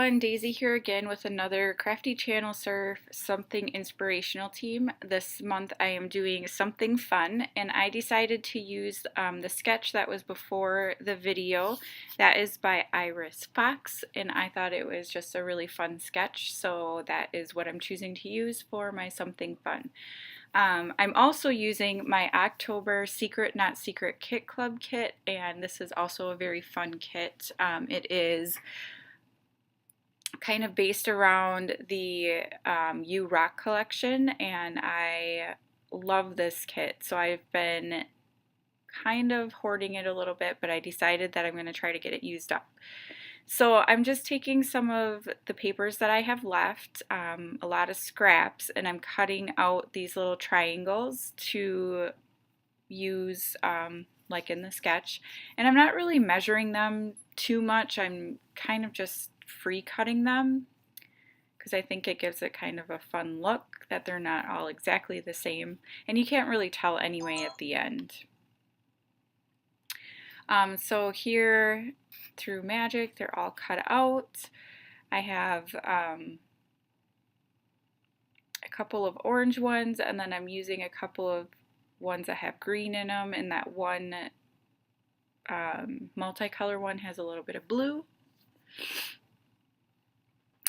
everyone, Daisy here again with another Crafty Channel Surf Something Inspirational team. This month I am doing something fun and I decided to use the sketch that was before the video. That is by Iris Fox and I thought it was just a really fun sketch, so that is what I'm choosing to use for my something fun. I'm also using my October Secret Not Secret Kit Club kit, and this is also a very fun kit. It is kind of based around the You Rock collection, and I love this kit. So I've been kind of hoarding it a little bit, but I decided that I'm going to try to get it used up. So I'm just taking some of the papers that I have left, a lot of scraps, and I'm cutting out these little triangles to use like in the sketch. And I'm not really measuring them too much. I'm kind of just free cutting them because I think it gives it kind of a fun look that they're not all exactly the same. And you can't really tell anyway at the end. So here, through magic, they're all cut out. I have a couple of orange ones, and then I'm using a couple of ones that have green in them, and that one multicolor one has a little bit of blue.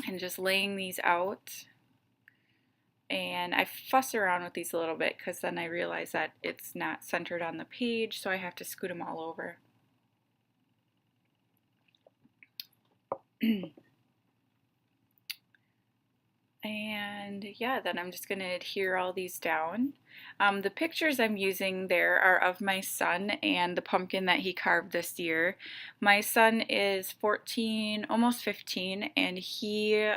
And just laying these out. And I fuss around with these a little bit because then I realize that it's not centered on the page, so I have to scoot them all over. And yeah, then I'm just going to adhere all these down. The pictures I'm using there are of my son and the pumpkin that he carved this year. My son is 14, almost 15, and he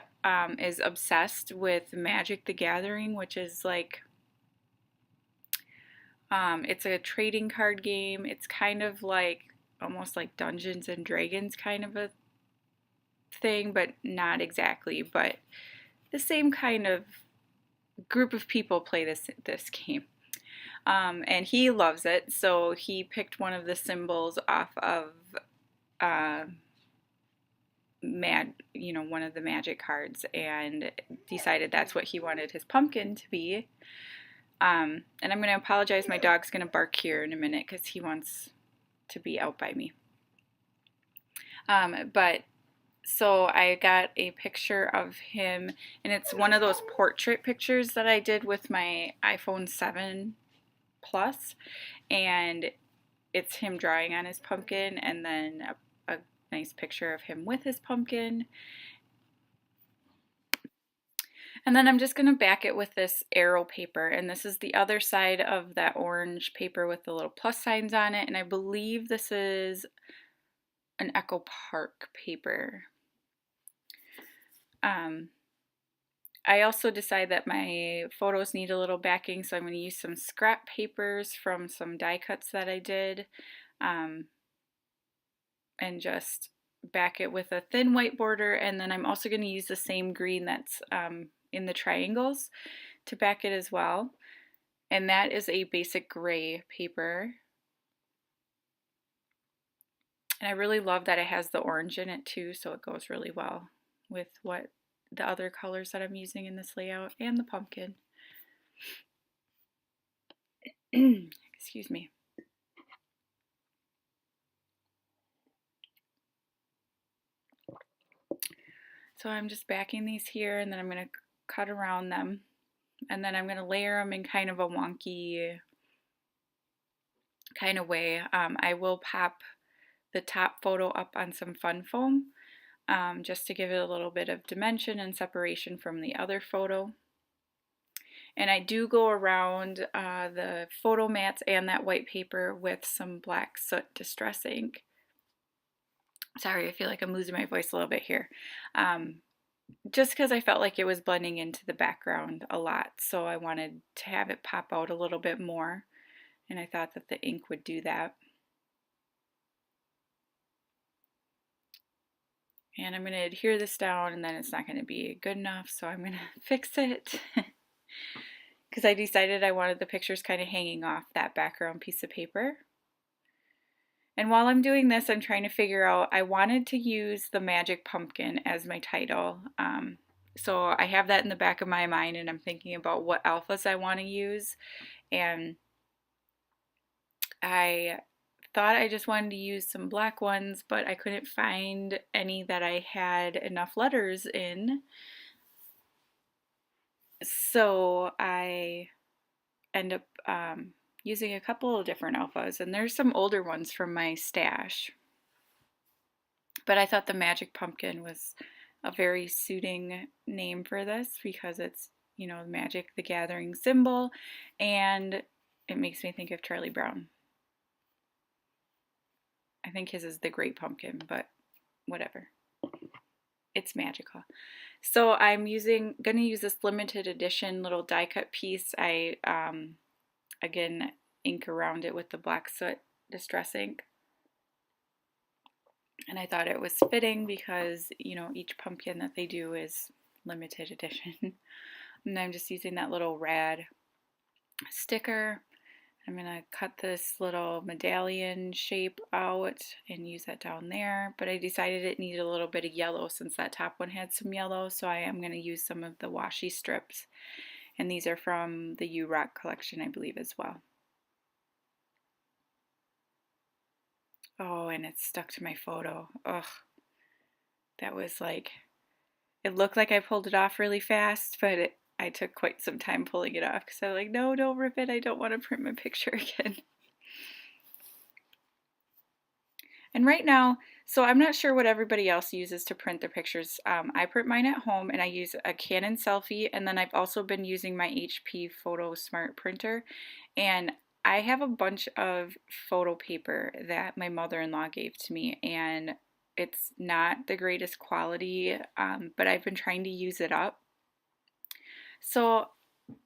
is obsessed with Magic the Gathering, which is like, it's a trading card game. It's kind of like, almost like Dungeons and Dragons kind of a thing, but not exactly, but the same kind of group of people play this game. And he loves it, so he picked one of the symbols off of one of the magic cards and decided that's what he wanted his pumpkin to be. And I'm going to apologize, my dog's going to bark here in a minute because he wants to be out by me. So I got a picture of him, and it's one of those portrait pictures that I did with my iPhone 7 Plus, and it's him drawing on his pumpkin, and then a nice picture of him with his pumpkin. And then I'm just going to back it with this arrow paper, and this is the other side of that orange paper with the little plus signs on it, and I believe this is an Echo Park paper. I also decided that my photos need a little backing, so I'm going to use some scrap papers from some die cuts that I did, and just back it with a thin white border, and then I'm also going to use the same green that's in the triangles to back it as well, and that is a basic gray paper. And I really love that it has the orange in it too, so it goes really well with what the other colors that I'm using in this layout and the pumpkin. Excuse me. So I'm just backing these here, and then I'm going to cut around them, and then I'm going to layer them in kind of a wonky kind of way. I will pop the top photo up on some fun foam, just to give it a little bit of dimension and separation from the other photo. And I do go around the photo mats and that white paper with some black soot distress ink. Sorry, I feel like I'm losing my voice a little bit here. Just because I felt like it was blending into the background a lot, so I wanted to have it pop out a little bit more, and I thought that the ink would do that. And I'm going to adhere this down, and then it's not going to be good enough, so I'm going to fix it. Because I decided I wanted the pictures kind of hanging off that background piece of paper. And while I'm doing this, I'm trying to figure out, I wanted to use the Magic Pumpkin as my title. So I have that in the back of my mind, and I'm thinking about what alphas I want to use. And I thought I just wanted to use some black ones, but I couldn't find any that I had enough letters in. So I end up using a couple of different alphas, and there's some older ones from my stash. But I thought the Magic Pumpkin was a very suiting name for this because it's, you know, Magic the Gathering symbol, and it makes me think of Charlie Brown. I think his is the Great Pumpkin, but whatever. It's magical. So I'm gonna use this limited edition little die cut piece. I again ink around it with the black soot distress ink. And I thought it was fitting because, you know, each pumpkin that they do is limited edition. And I'm just using that little rad sticker. I'm going to cut this little medallion shape out and use that down there. But I decided it needed a little bit of yellow since that top one had some yellow. So I am going to use some of the washi strips. And these are from the U Rock collection, I believe, as well. Oh, and it's stuck to my photo. Ugh. That was like, it looked like I pulled it off really fast, but I took quite some time pulling it off because I was like, no, don't rip it. I don't want to print my picture again. And right now, so I'm not sure what everybody else uses to print their pictures. I print mine at home and I use a Canon Selfie, and then I've also been using my HP Photo Smart printer. And I have a bunch of photo paper that my mother-in-law gave to me, and it's not the greatest quality, but I've been trying to use it up. So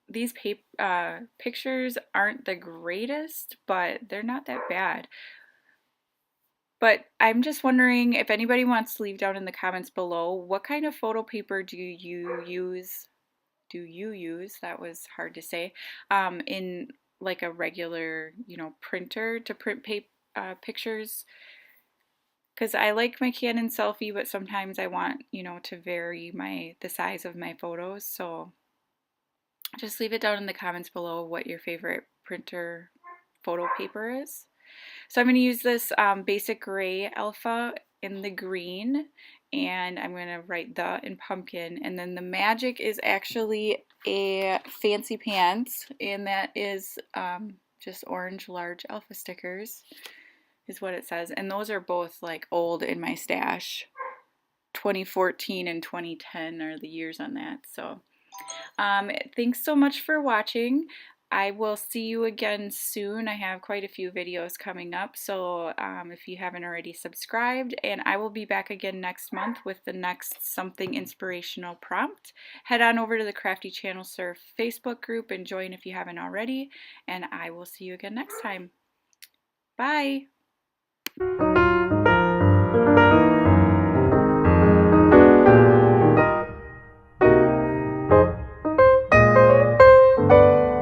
these pictures aren't the greatest, but they're not that bad. But I'm just wondering if anybody wants to leave down in the comments below, what kind of photo paper do you use? That was hard to say. In like a regular, you know, printer to print pictures. Because I like my Canon Selfie, but sometimes I want, you know, to vary the size of my photos. So just leave it down in the comments below what your favorite printer photo paper is. So I'm going to use this basic gray alpha in the green, and I'm going to write the in pumpkin, and then the magic is actually a fancy pants, and that is just orange large alpha stickers is what it says, and those are both like old in my stash. 2014 and 2010 are the years on that. So thanks so much for watching. I will see you again soon. I have quite a few videos coming up, so if you haven't already subscribed, and I will be back again next month with the next Something Inspirational prompt. Head on over to the Crafty Channel Surf Facebook group and join if you haven't already, and I will see you again next time. Bye!